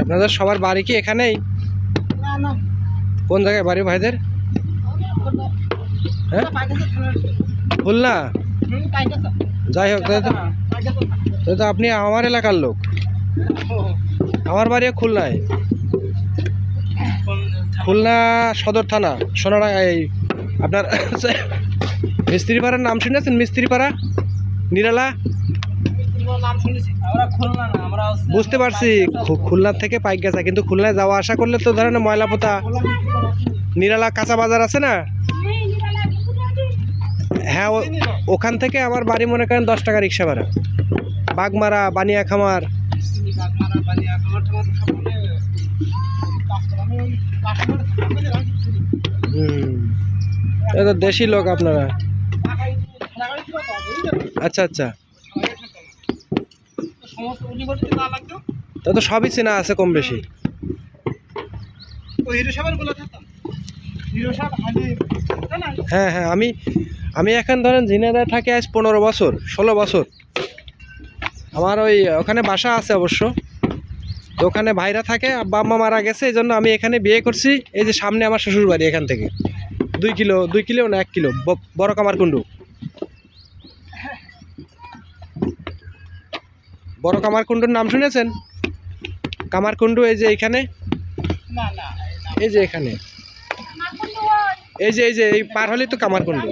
আপনাদের সবার বাড়ি কি এখানেই? কোন জায়গায় বাড়ি ভাইদের? হ্যাঁ, খুলনা। যাই হোক, তাহলে তো আপনি আমার এলাকার লোক। আমার বাড়িও খুলনায়, খুলনা সদর থানা, সোনাডাঙ্গা। এই আপনার মিস্ত্রিপাড়ার নাম শুনেছেন? মিস্ত্রিপাড়া, নিরালা। বুঝতে পারছি, খুলনার থেকে পাইক গেছে, কিন্তু খুলনায় যাওয়া আসা করলে তো ধরেন ময়লা পোতা। নিরালা কাঁচা বাজার আছে না? হ্যাঁ, ওখান থেকে আমার বাড়ি মনে করেন 10 টাকা রিক্সা ভাড়া। বাগমারা, বানিয়া খামার। এটা তো দেশি লোক আপনারা। আচ্ছা আচ্ছা, তা তো সবই চেনা আছে কম বেশি। হ্যাঁ হ্যাঁ, আমি এখন ধরেন ঝিনাইদহে থাকি আজ 15 বছর, 16 বছর। আমার ওখানে বাসা আছে অবশ্য। তো ওখানে ভাইরা থাকে, আব্বা আম্মা মারা গেছে, এই জন্য আমি এখানে বিয়ে করছি। এই যে সামনে আমার শ্বশুর বাড়ি, এখান থেকে 2 কিলো না 1 কিলো, বড় কামারকুণ্ডু। বড় কামারকুণ্ডুর নাম শুনেছেন? কামারকুণ্ডু এই যে এইখানে, এই যে এখানে, এই যে এই পার হলেই তো কামারকুণ্ডু।